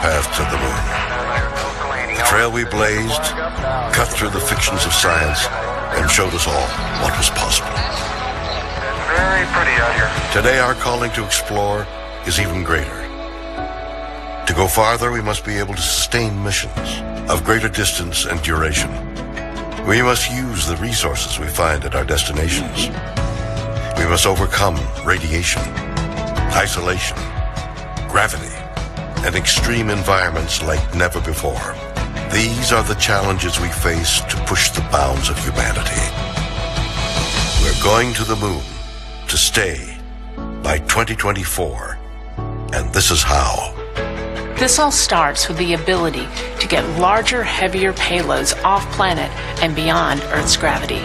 path to the moon. The trail we blazed cut through the fictions of science and showed us all what was possible. Very pretty out here. Today, our calling to explore is even greater. To go farther, we must be able to sustain missions of greater distance and duration. We must use the resources we find at our destinations. We must overcome radiation, isolation, gravity, and extreme environments like never before. These are the challenges we face to push the bounds of humanity. We're going to the moon to stay by 2024, and this is how. This all starts with the ability to get larger, heavier payloads off-planet and beyond Earth's gravity.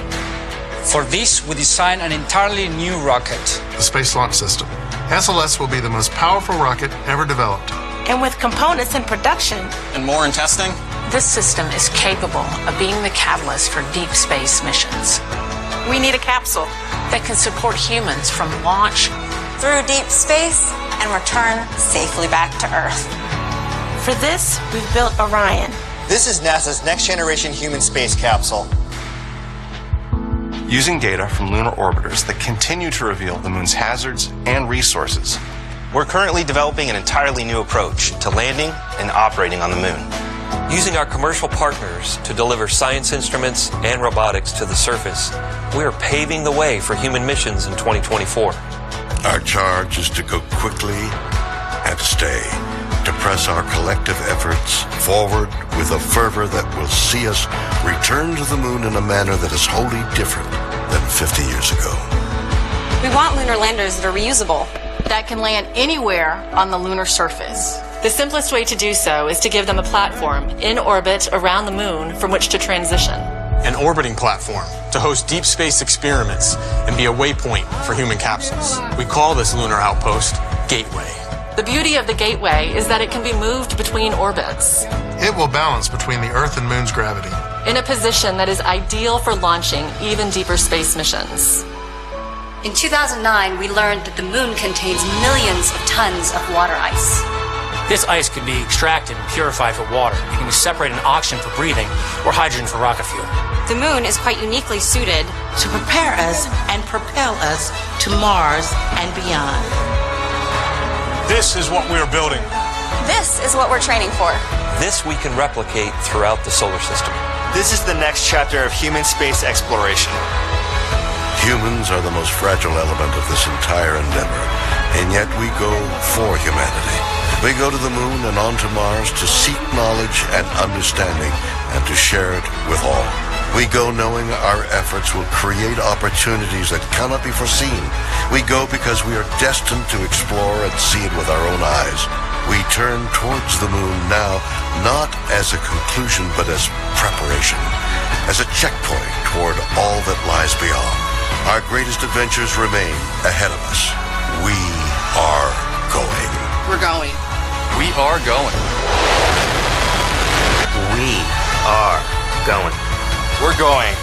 For this, we designed an entirely new rocket. The Space Launch System. SLS will be the most powerful rocket ever developed. And with components in production and more in testing, this system is capable of being the catalyst for deep space missions. We need a capsule that can support humans from launch through deep space and return safely back to Earth. For this, we've built Orion. This is NASA's next-generation human space capsule. Using data from lunar orbiters that continue to reveal the moon's hazards and resources, we're currently developing an entirely new approach to landing and operating on the moon. Using our commercial partners to deliver science instruments and robotics to the surface, we are paving the way for human missions in 2024. Our charge is to go quickly and to stay, to press our collective efforts forward with a fervor that will see us return to the moon in a manner that is wholly different than 50 years ago. We want lunar landers that are reusable, that can land anywhere on the lunar surface. The simplest way to do so is to give them a platform in orbit around the moon from which to transition. An orbiting platform to host deep space experiments and be a waypoint for human capsules. We call this lunar outpost Gateway. The beauty of the Gateway is that it can be moved between orbits. It will balance between the Earth and Moon's gravity, in a position that is ideal for launching even deeper space missions. In 2009, we learned that the moon contains millions of tons of water ice. This ice can be extracted and purified for water. It can be separated in oxygen for breathing or hydrogen for rocket fuel. The moon is quite uniquely suited to prepare us and propel us to Mars and beyond. This is what we're building. This is what we're training for. This we can replicate throughout the solar system. This is the next chapter of human space exploration. Humans are the most fragile element of this entire endeavor, and yet we go for humanity. We go to the moon and onto Mars to seek knowledge and understanding and to share it with all. We go knowing our efforts will create opportunities that cannot be foreseen. We go because we are destined to explore and see it with our own eyes. We turn towards the moon now, not as a conclusion, but as preparation, as a checkpoint toward all that lies beyond. Our greatest adventures remain ahead of us. We are going. We're going. We are going. We are going. We're going.